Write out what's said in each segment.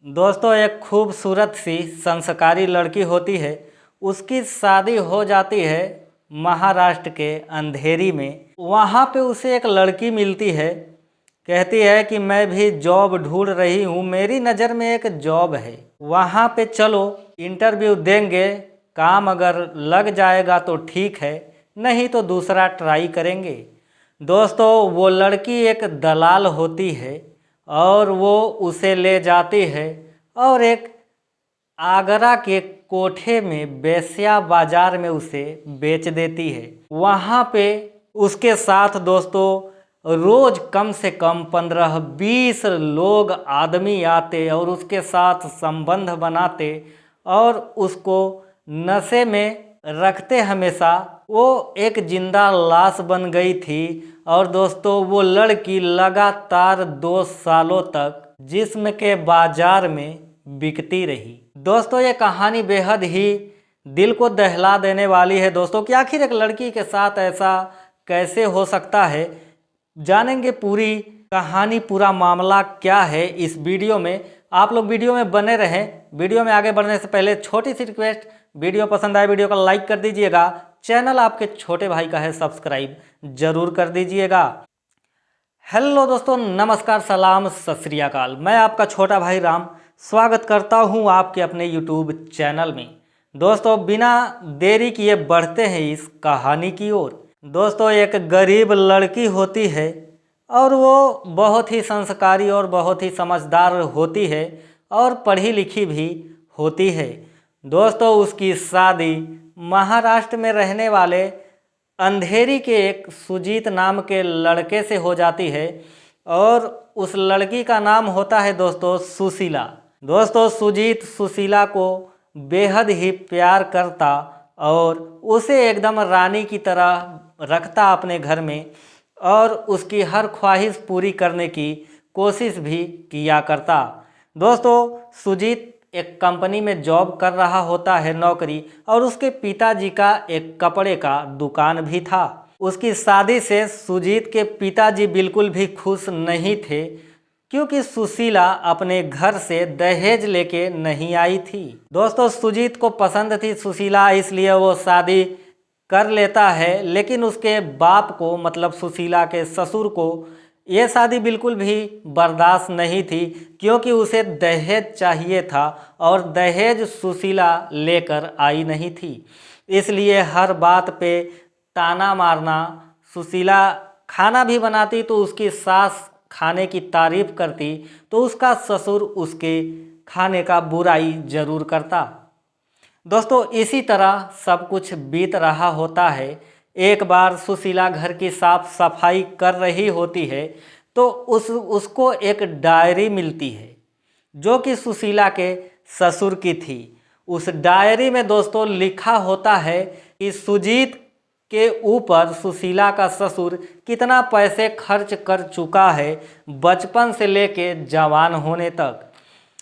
दोस्तों, एक खूबसूरत सी संस्कारी लड़की होती है। उसकी शादी हो जाती है महाराष्ट्र के अंधेरी में। वहाँ पे उसे एक लड़की मिलती है। कहती है कि मैं भी जॉब ढूंढ रही हूँ, मेरी नज़र में एक जॉब है, वहाँ पे चलो, इंटरव्यू देंगे, काम अगर लग जाएगा तो ठीक है, नहीं तो दूसरा ट्राई करेंगे। दोस्तों, वो लड़की एक दलाल होती है और वो उसे ले जाती है और एक आगरा के कोठे में वेश्या बाजार में उसे बेच देती है। वहाँ पे उसके साथ दोस्तों रोज कम से कम 15-20 लोग आदमी आते और उसके साथ संबंध बनाते और उसको नशे में रखते हमेशा। वो एक जिंदा लाश बन गई थी और दोस्तों वो लड़की लगातार 2 सालों तक जिस्म के बाजार में बिकती रही। दोस्तों, ये कहानी बेहद ही दिल को दहला देने वाली है दोस्तों कि आखिर एक लड़की के साथ ऐसा कैसे हो सकता है। जानेंगे पूरी कहानी, पूरा मामला क्या है इस वीडियो में। आप लोग वीडियो में बने रहें। वीडियो में आगे बढ़ने से पहले छोटी सी रिक्वेस्ट, वीडियो पसंद आए वीडियो को लाइक कर दीजिएगा। चैनल आपके छोटे भाई का है, सब्सक्राइब जरूर कर दीजिएगा। हेलो दोस्तों, नमस्कार, सलाम, सत श्री अकाल। मैं आपका छोटा भाई राम स्वागत करता हूं आपके अपने यूट्यूब चैनल में। दोस्तों, बिना देरी किए बढ़ते हैं इस कहानी की ओर। दोस्तों, एक गरीब लड़की होती है और वो बहुत ही संस्कारी और बहुत ही समझदार होती है और पढ़ी लिखी भी होती है। दोस्तों, उसकी शादी महाराष्ट्र में रहने वाले अंधेरी के एक सुजीत नाम के लड़के से हो जाती है और उस लड़की का नाम होता है दोस्तों सुशीला। दोस्तों, सुजीत सुशीला को बेहद ही प्यार करता और उसे एकदम रानी की तरह रखता अपने घर में और उसकी हर ख्वाहिश पूरी करने की कोशिश भी किया करता। दोस्तों, सुजीत एक कंपनी में जॉब कर रहा होता है, नौकरी, और उसके पिताजी का एक कपड़े का दुकान भी था। उसकी शादी से सुजीत के पिताजी बिल्कुल भी खुश नहीं थे क्योंकि सुशीला अपने घर से दहेज लेके नहीं आई थी। दोस्तों, सुजीत को पसंद थी सुशीला, इसलिए वो शादी कर लेता है, लेकिन उसके बाप को, मतलब सुशीला के ससुर को, ये शादी बिल्कुल भी बर्दाश्त नहीं थी क्योंकि उसे दहेज चाहिए था और दहेज सुशीला लेकर आई नहीं थी। इसलिए हर बात पे ताना मारना। सुशीला खाना भी बनाती तो उसकी सास खाने की तारीफ करती तो उसका ससुर उसके खाने का बुराई जरूर करता। दोस्तों, इसी तरह सब कुछ बीत रहा होता है। एक बार सुशीला घर की साफ सफाई कर रही होती है तो उसको एक डायरी मिलती है जो कि सुशीला के ससुर की थी। उस डायरी में दोस्तों लिखा होता है कि सुजीत के ऊपर सुशीला का ससुर कितना पैसे खर्च कर चुका है बचपन से लेके जवान होने तक।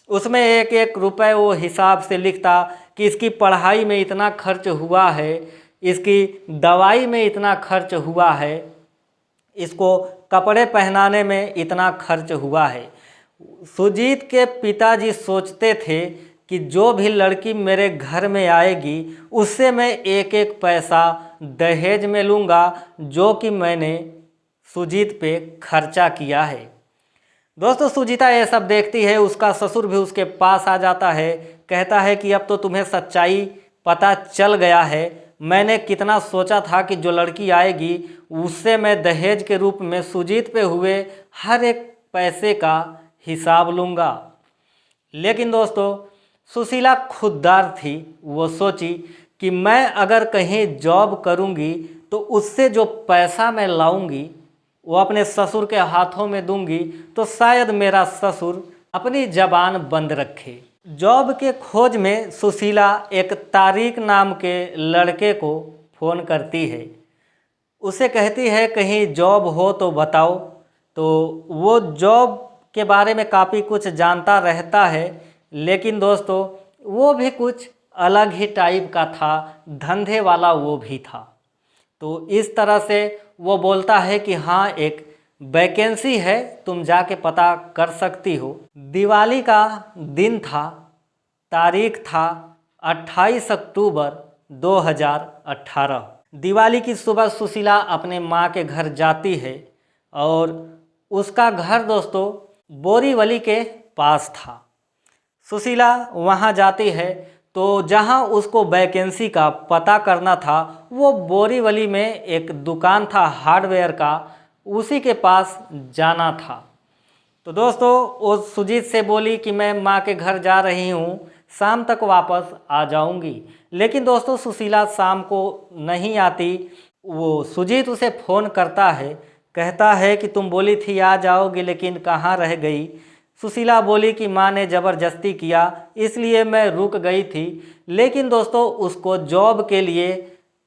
उसमें एक एक रुपए वो हिसाब से लिखता कि इसकी पढ़ाई में इतना खर्च हुआ है, इसकी दवाई में इतना खर्च हुआ है, इसको कपड़े पहनाने में इतना खर्च हुआ है। सुजीत के पिताजी सोचते थे कि जो भी लड़की मेरे घर में आएगी उससे मैं एक एक पैसा दहेज में लूँगा जो कि मैंने सुजीत पे खर्चा किया है। दोस्तों, सुजीता ये सब देखती है। उसका ससुर भी उसके पास आ जाता है, कहता है कि अब तो तुम्हें सच्चाई पता चल गया है। मैंने कितना सोचा था कि जो लड़की आएगी उससे मैं दहेज के रूप में सुजीत पे हुए हर एक पैसे का हिसाब लूँगा। लेकिन दोस्तों, सुशीला खुददार थी। वो सोची कि मैं अगर कहीं जॉब करूँगी तो उससे जो पैसा मैं लाऊंगी वो अपने ससुर के हाथों में दूंगी तो शायद मेरा ससुर अपनी जबान बंद रखे। जॉब के खोज में सुशीला एक तारिक नाम के लड़के को फ़ोन करती है। उसे कहती है कहीं जॉब हो तो बताओ। तो वो जॉब के बारे में काफ़ी कुछ जानता रहता है, लेकिन दोस्तों वो भी कुछ अलग ही टाइप का था, धंधे वाला वो भी था। तो इस तरह से वो बोलता है कि हाँ, एक वैकेंसी है, तुम जाके पता कर सकती हो। दिवाली का दिन था, तारीख था 28 अक्टूबर 2018। दिवाली की सुबह सुशीला अपने माँ के घर जाती है और उसका घर दोस्तों बोरीवली के पास था। सुशीला वहाँ जाती है तो जहाँ उसको वैकेंसी का पता करना था वो बोरीवली में एक दुकान था हार्डवेयर का, उसी के पास जाना था। तो दोस्तों वो सुजीत से बोली कि मैं माँ के घर जा रही हूँ, शाम तक वापस आ जाऊँगी। लेकिन दोस्तों सुशीला शाम को नहीं आती। वो सुजीत उसे फ़ोन करता है, कहता है कि तुम बोली थी आ जाओगी लेकिन कहाँ रह गई। सुशीला बोली कि माँ ने ज़बरदस्ती किया इसलिए मैं रुक गई थी। लेकिन दोस्तों उसको जॉब के लिए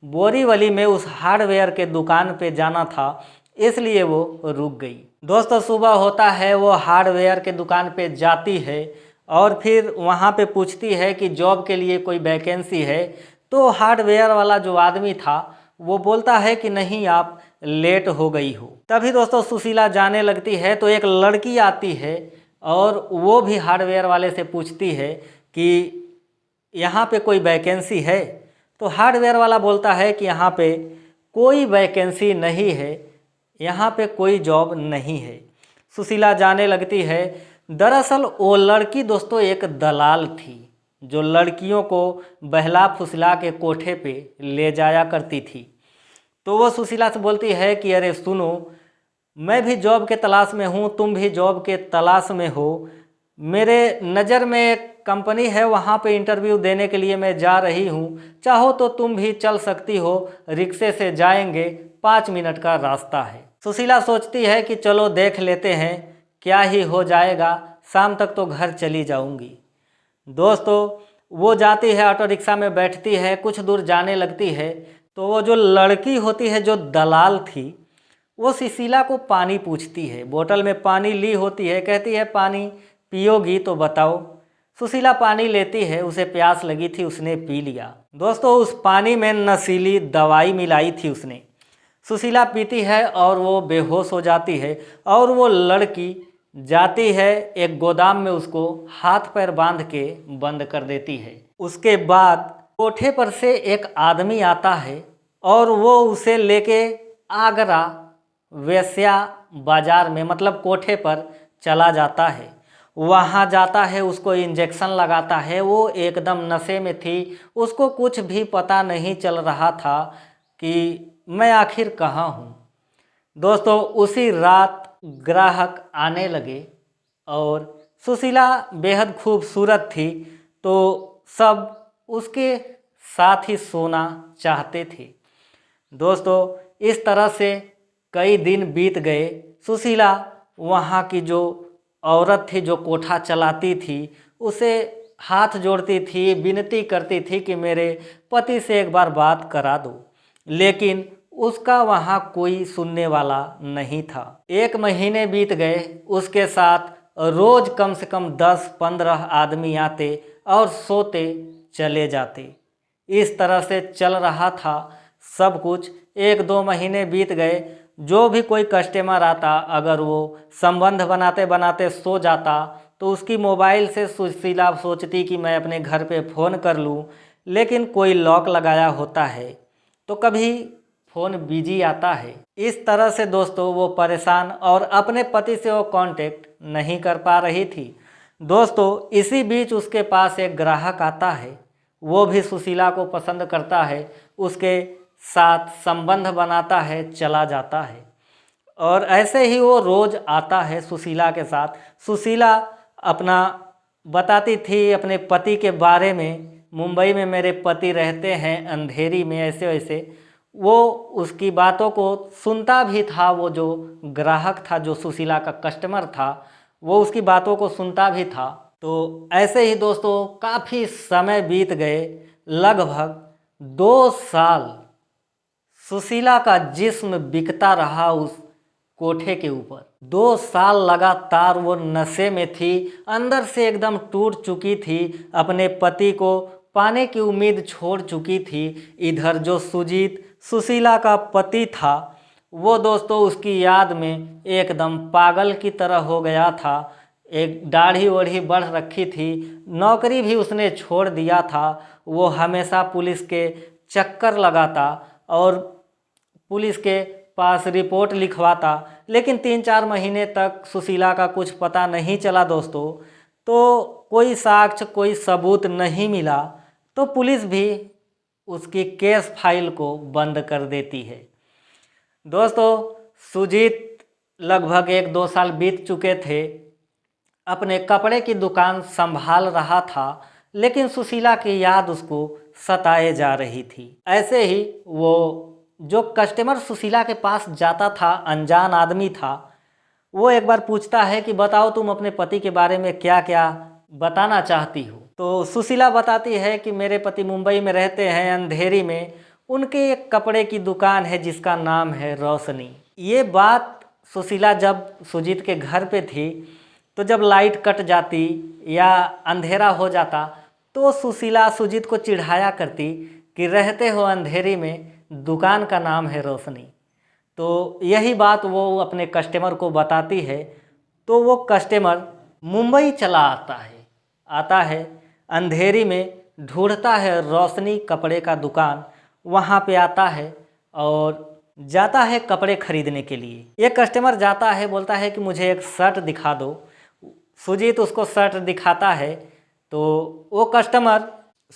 बोरीवली में उस हार्डवेयर के दुकान पे जाना था, इसलिए वो रुक गई। दोस्तों सुबह होता है, वो हार्डवेयर के दुकान पे जाती है और फिर वहाँ पे पूछती है कि जॉब के लिए कोई वैकेंसी है। तो हार्डवेयर वाला जो आदमी था वो बोलता है कि नहीं, आप लेट हो गई हो। तभी दोस्तों सुशीला जाने लगती है तो एक लड़की आती है और वो भी हार्डवेयर वाले से पूछती है कि यहाँ पे कोई वैकेंसी है। तो हार्डवेयर वाला बोलता है कि यहाँ पे कोई वैकेंसी नहीं है, यहाँ पे कोई जॉब नहीं है। सुशीला जाने लगती है। दरअसल वो लड़की दोस्तों एक दलाल थी जो लड़कियों को बहला फुसला के कोठे पे ले जाया करती थी। तो वो सुशीला से बोलती है कि अरे सुनो, मैं भी जॉब के तलाश में हूँ, तुम भी जॉब के तलाश में हो। मेरे नज़र में एक कंपनी है, वहाँ पे इंटरव्यू देने के लिए मैं जा रही हूँ, चाहो तो तुम भी चल सकती हो, रिक्शे से जाएंगे, 5 मिनट का रास्ता है। सुशीला सोचती है कि चलो देख लेते हैं, क्या ही हो जाएगा, शाम तक तो घर चली जाऊँगी। दोस्तों वो जाती है, ऑटो रिक्शा में बैठती है, कुछ दूर जाने लगती है तो वो जो लड़की होती है जो दलाल थी वो सुशीला को पानी पूछती है। बोतल में पानी ली होती है, कहती है पानी पियोगी तो बताओ। सुशीला पानी लेती है, उसे प्यास लगी थी, उसने पी लिया। दोस्तों उस पानी में नशीली दवाई मिलाई थी उसने। सुशीला पीती है और वो बेहोश हो जाती है और वो लड़की जाती है एक गोदाम में, उसको हाथ पैर बांध के बंद कर देती है। उसके बाद कोठे पर से एक आदमी आता है और वो उसे लेके आगरा वेश्या बाजार में, मतलब कोठे पर चला जाता है। वहाँ जाता है, उसको इंजेक्शन लगाता है। वो एकदम नशे में थी, उसको कुछ भी पता नहीं चल रहा था कि मैं आखिर कहाँ हूँ। दोस्तों उसी रात ग्राहक आने लगे और सुशीला बेहद खूबसूरत थी तो सब उसके साथ ही सोना चाहते थे। दोस्तों इस तरह से कई दिन बीत गए। सुशीला वहाँ की जो औरत थी जो कोठा चलाती थी उसे हाथ जोड़ती थी, विनती करती थी कि मेरे पति से एक बार बात करा दो, लेकिन उसका वहाँ कोई सुनने वाला नहीं था। 1 महीने बीत गए, उसके साथ रोज़ कम से कम 10-15 आदमी आते और सोते चले जाते। इस तरह से चल रहा था सब कुछ। 1-2 महीने बीत गए। जो भी कोई कस्टमर आता, अगर वो संबंध बनाते बनाते सो जाता तो उसकी मोबाइल से सुशीला सोचती कि मैं अपने घर पे फ़ोन कर लूँ, लेकिन कोई लॉक लगाया होता है तो कभी फ़ोन बिजी आता है। इस तरह से दोस्तों वो परेशान और अपने पति से वो कांटेक्ट नहीं कर पा रही थी। दोस्तों इसी बीच उसके पास एक ग्राहक आता है, वो भी सुशीला को पसंद करता है, उसके साथ संबंध बनाता है, चला जाता है। और ऐसे ही वो रोज़ आता है सुशीला के साथ। सुशीला अपना बताती थी अपने पति के बारे में, मुंबई में मेरे पति रहते हैं अंधेरी में, ऐसे वैसे। वो उसकी बातों को सुनता भी था। वो जो ग्राहक था, जो सुशीला का कस्टमर था, वो उसकी बातों को सुनता भी था। तो ऐसे ही दोस्तों काफ़ी समय बीत गए, लगभग 2 साल सुशीला का जिस्म बिकता रहा उस कोठे के ऊपर। 2 साल लगातार वो नशे में थी, अंदर से एकदम टूट चुकी थी, अपने पति को पाने की उम्मीद छोड़ चुकी थी। इधर जो सुजीत सुशीला का पति था वो दोस्तों उसकी याद में एकदम पागल की तरह हो गया था। एक दाढ़ी ओढ़ी बढ़ रखी थी, नौकरी भी उसने छोड़ दिया था। वो हमेशा पुलिस के चक्कर लगाता और पुलिस के पास रिपोर्ट लिखवाता, लेकिन 3-4 महीने तक सुशीला का कुछ पता नहीं चला दोस्तों। तो कोई साक्ष्य, कोई सबूत नहीं मिला, तो पुलिस भी उसकी केस फाइल को बंद कर देती है। दोस्तों सुजीत लगभग 1-2 साल बीत चुके थे, अपने कपड़े की दुकान संभाल रहा था, लेकिन सुशीला की याद उसको सताए जा रही थी। ऐसे ही वो जो कस्टमर सुशीला के पास जाता था, अनजान आदमी था, वो एक बार पूछता है कि बताओ तुम अपने पति के बारे में क्या क्या बताना चाहती हो। तो सुशीला बताती है कि मेरे पति मुंबई में रहते हैं, अंधेरी में। उनके एक कपड़े की दुकान है जिसका नाम है रोशनी। ये बात सुशीला जब सुजीत के घर पे थी, तो जब लाइट कट जाती या अंधेरा हो जाता तो सुशीला सुजीत को चिढ़ाया करती कि रहते हो अंधेरी में, दुकान का नाम है रोशनी। तो यही बात वो अपने कस्टमर को बताती है। तो वो कस्टमर मुंबई चला आता है अंधेरी में, ढूंढता है रोशनी कपड़े का दुकान, वहाँ पे आता है और जाता है कपड़े खरीदने के लिए। ये कस्टमर जाता है, बोलता है कि मुझे एक शर्ट दिखा दो। सुजीत उसको शर्ट दिखाता है, तो वो कस्टमर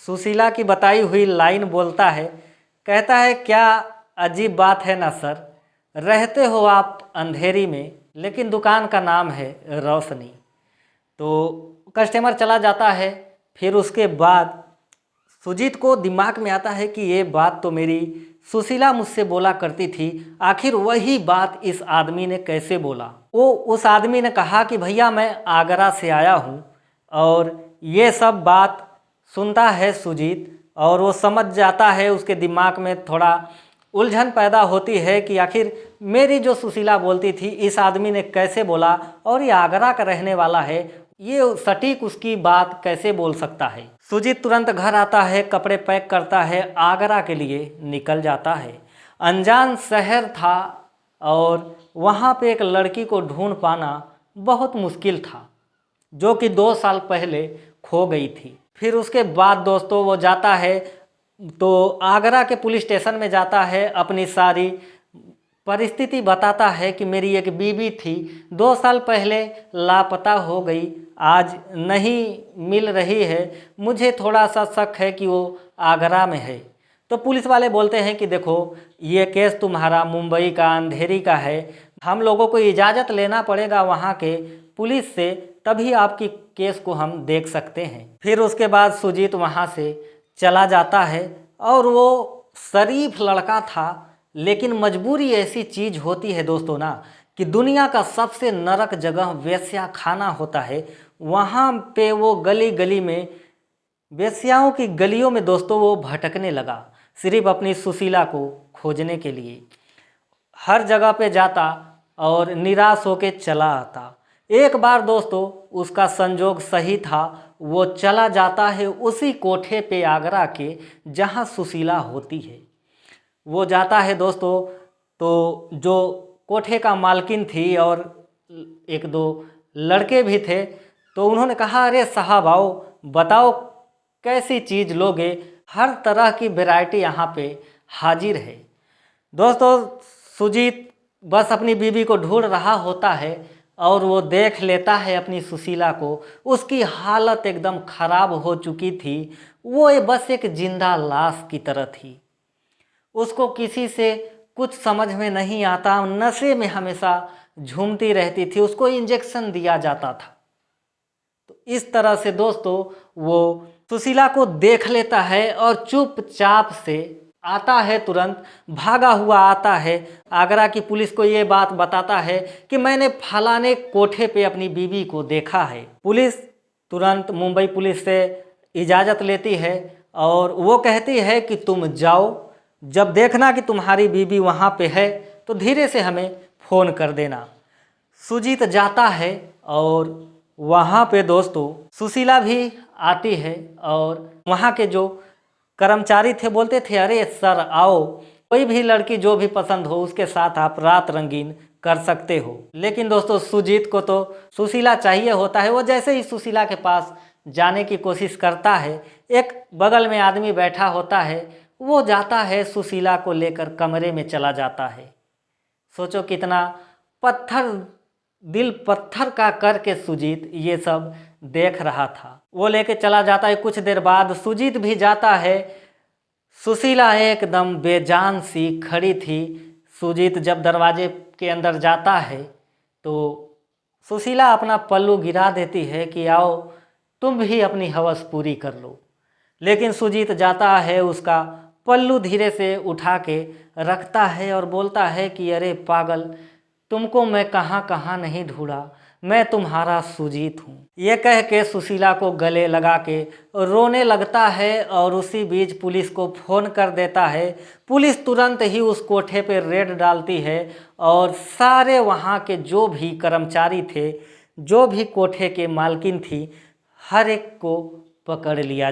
सुशीला की बताई हुई लाइन बोलता है, कहता है क्या अजीब बात है ना सर, रहते हो आप अंधेरी में लेकिन दुकान का नाम है रोशनी। तो कस्टमर चला जाता है। फिर उसके बाद सुजीत को दिमाग में आता है कि ये बात तो मेरी सुशीला मुझसे बोला करती थी, आखिर वही बात इस आदमी ने कैसे बोला। वो उस आदमी ने कहा कि भैया मैं आगरा से आया हूँ। और ये सब बात सुनता है सुजीत और वो समझ जाता है, उसके दिमाग में थोड़ा उलझन पैदा होती है कि आखिर मेरी जो सुशीला बोलती थी इस आदमी ने कैसे बोला, और ये आगरा का रहने वाला है, ये सटीक उसकी बात कैसे बोल सकता है। सुजीत तुरंत घर आता है, कपड़े पैक करता है, आगरा के लिए निकल जाता है। अनजान शहर था और वहाँ पे एक लड़की को ढूंढ पाना बहुत मुश्किल था, जो कि 2 साल पहले खो गई थी। फिर उसके बाद दोस्तों वो जाता है तो आगरा के पुलिस स्टेशन में जाता है, अपनी सारी परिस्थिति बताता है कि मेरी एक बीवी थी, 2 साल पहले लापता हो गई, आज नहीं मिल रही है, मुझे थोड़ा सा शक है कि वो आगरा में है। तो पुलिस वाले बोलते हैं कि देखो ये केस तुम्हारा मुंबई का, अंधेरी का है, हम लोगों को इजाज़त लेना पड़ेगा वहाँ के पुलिस से, तभी आपकी केस को हम देख सकते हैं। फिर उसके बाद सुजीत वहाँ से चला जाता है और वो शरीफ लड़का था, लेकिन मजबूरी ऐसी चीज़ होती है दोस्तों ना कि दुनिया का सबसे नरक जगह वेश्या खाना होता है। वहाँ पे वो गली गली में, वेश्याओं की गलियों में दोस्तों वो भटकने लगा, सिर्फ अपनी सुशीला को खोजने के लिए। हर जगह पे जाता और निराश होके चला आता। एक बार दोस्तों उसका संजोग सही था, वो चला जाता है उसी कोठे पे आगरा के जहाँ सुशीला होती है। वो जाता है दोस्तों, तो जो कोठे का मालकिन थी और 1-2 लड़के भी थे, तो उन्होंने कहा अरे साहब आओ, बताओ कैसी चीज़ लोगे, हर तरह की वैरायटी यहाँ पे हाजिर है। दोस्तों सुजीत बस अपनी बीवी को ढूंढ रहा होता है और वो देख लेता है अपनी सुशीला को। उसकी हालत एकदम खराब हो चुकी थी, वो बस एक जिंदा लाश की तरह थी। उसको किसी से कुछ समझ में नहीं आता, नशे में हमेशा झूमती रहती थी, उसको इंजेक्शन दिया जाता था। तो इस तरह से दोस्तों वो सुशीला को देख लेता है और चुपचाप से आता है, तुरंत भागा हुआ आता है, आगरा की पुलिस को ये बात बताता है कि मैंने फलाने कोठे पे अपनी बीवी को देखा है। पुलिस तुरंत मुंबई पुलिस से इजाज़त लेती है और वो कहती है कि तुम जाओ, जब देखना कि तुम्हारी बीवी वहाँ पे है तो धीरे से हमें फ़ोन कर देना। सुजीत जाता है और वहाँ पे दोस्तों सुशीला भी आती है और वहाँ के जो कर्मचारी थे बोलते थे अरे सर आओ, कोई भी लड़की जो भी पसंद हो उसके साथ आप रात रंगीन कर सकते हो। लेकिन दोस्तों सुजीत को तो सुशीला चाहिए होता है। वो जैसे ही सुशीला के पास जाने की कोशिश करता है, एक बगल में आदमी बैठा होता है, वो जाता है सुशीला को लेकर कमरे में चला जाता है। सोचो कितना पत्थर, दिल पत्थर का करके सुजीत ये सब देख रहा था। वो लेके चला जाता है। कुछ देर बाद सुजीत भी जाता है। सुशीला एकदम बेजान सी खड़ी थी। सुजीत जब दरवाजे के अंदर जाता है तो सुशीला अपना पल्लू गिरा देती है कि आओ तुम भी अपनी हवस पूरी कर लो। लेकिन सुजीत जाता है, उसका पल्लू धीरे से उठा के रखता है और बोलता है कि अरे पागल, तुमको मैं कहाँ कहाँ नहीं ढूंढा, मैं तुम्हारा सुजीत हूँ। ये कह के सुशीला को गले लगा के रोने लगता है और उसी बीच पुलिस को फ़ोन कर देता है। पुलिस तुरंत ही उस कोठे पे रेड डालती है और सारे वहाँ के जो भी कर्मचारी थे, जो भी कोठे के मालकिन थी, हर एक को पकड़ लिया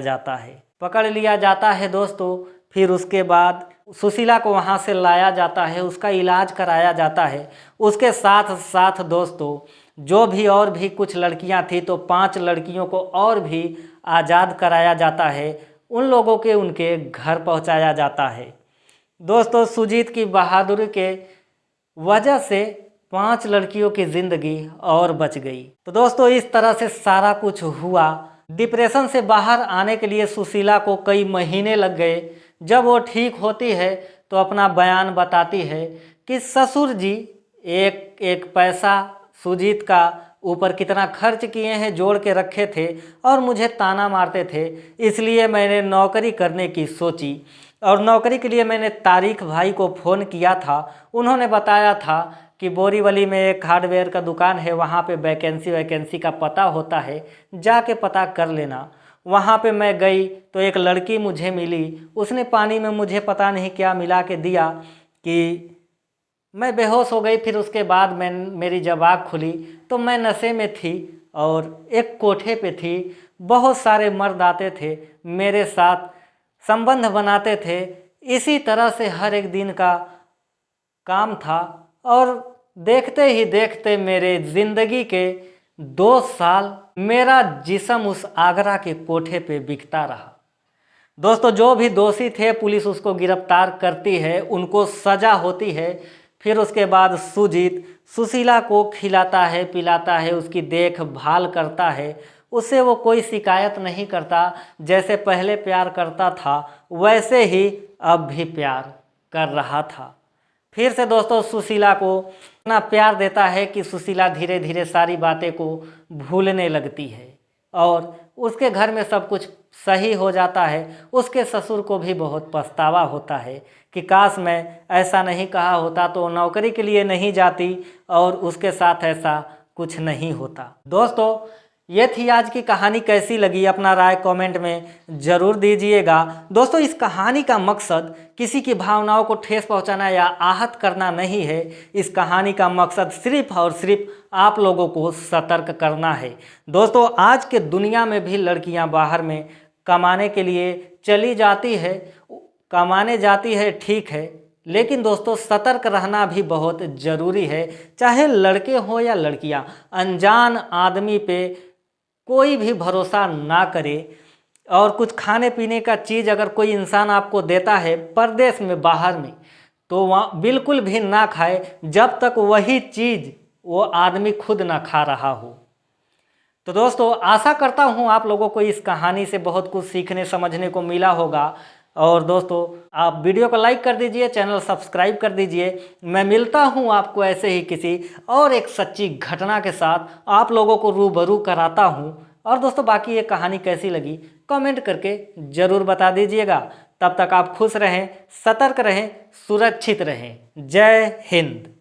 जाता है। दोस्तों फिर उसके बाद सुशीला को वहाँ से लाया जाता है, उसका इलाज कराया जाता है। उसके साथ साथ दोस्तों जो भी और भी कुछ लड़कियां थी, तो 5 लड़कियों को और भी आज़ाद कराया जाता है। उन लोगों के उनके घर पहुंचाया जाता है। दोस्तों सुजीत की बहादुरी के वजह से 5 लड़कियों की ज़िंदगी और बच गई। तो दोस्तों इस तरह से सारा कुछ हुआ। डिप्रेशन से बाहर आने के लिए सुशीला को कई महीने लग गए। जब वो ठीक होती है तो अपना बयान बताती है कि ससुर जी एक एक पैसा सुजीत का ऊपर कितना खर्च किए हैं, जोड़ के रखे थे और मुझे ताना मारते थे। इसलिए मैंने नौकरी करने की सोची और नौकरी के लिए मैंने तारिक भाई को फ़ोन किया था। उन्होंने बताया था कि बोरीवली में एक हार्डवेयर का दुकान है, वहाँ पे वैकेंसी का पता होता है, जाके पता कर लेना। वहाँ पे मैं गई तो एक लड़की मुझे मिली। उसने पानी में मुझे पता नहीं क्या मिला के दिया कि मैं बेहोश हो गई। फिर उसके बाद मेरी जब आँख खुली तो मैं नशे में थी और एक कोठे पे थी। बहुत सारे मर्द आते थे, मेरे साथ संबंध बनाते थे। इसी तरह से हर एक दिन का काम था और देखते ही देखते मेरे ज़िंदगी के 2 साल मेरा जिस्म उस आगरा के कोठे पे बिकता रहा। दोस्तों जो भी दोषी थे पुलिस उसको गिरफ्तार करती है, उनको सज़ा होती है। फिर उसके बाद सुजीत सुशीला को खिलाता है, पिलाता है, उसकी देखभाल करता है। उससे वो कोई शिकायत नहीं करता। जैसे पहले प्यार करता था वैसे ही अब भी प्यार कर रहा था। फिर से दोस्तों सुशीला को इतना प्यार देता है कि सुशीला धीरे धीरे सारी बातें को भूलने लगती है और उसके घर में सब कुछ सही हो जाता है। उसके ससुर को भी बहुत पछतावा होता है कि काश मैं ऐसा नहीं कहा होता तो नौकरी के लिए नहीं जाती और उसके साथ ऐसा कुछ नहीं होता। दोस्तों ये थी आज की कहानी। कैसी लगी अपना राय कमेंट में ज़रूर दीजिएगा। दोस्तों इस कहानी का मकसद किसी की भावनाओं को ठेस पहुंचाना या आहत करना नहीं है। इस कहानी का मकसद सिर्फ और सिर्फ आप लोगों को सतर्क करना है। दोस्तों आज के दुनिया में भी लड़कियां बाहर में कमाने के लिए चली जाती है, कमाने जाती है, ठीक है, लेकिन दोस्तों सतर्क रहना भी बहुत ज़रूरी है। चाहे लड़के हो या लड़कियां, अनजान आदमी पे कोई भी भरोसा ना करे। और कुछ खाने पीने का चीज़ अगर कोई इंसान आपको देता है परदेश में, बाहर में, तो वहाँ बिल्कुल भी ना खाए जब तक वही चीज़ वो आदमी खुद ना खा रहा हो। तो दोस्तों आशा करता हूँ आप लोगों को इस कहानी से बहुत कुछ सीखने समझने को मिला होगा। और दोस्तों आप वीडियो को लाइक कर दीजिए, चैनल सब्सक्राइब कर दीजिए। मैं मिलता हूँ आपको ऐसे ही किसी और एक सच्ची घटना के साथ, आप लोगों को रूबरू कराता हूँ। और दोस्तों बाकी ये कहानी कैसी लगी कमेंट करके ज़रूर बता दीजिएगा। तब तक आप खुश रहें, सतर्क रहें, सुरक्षित रहें। जय हिंद।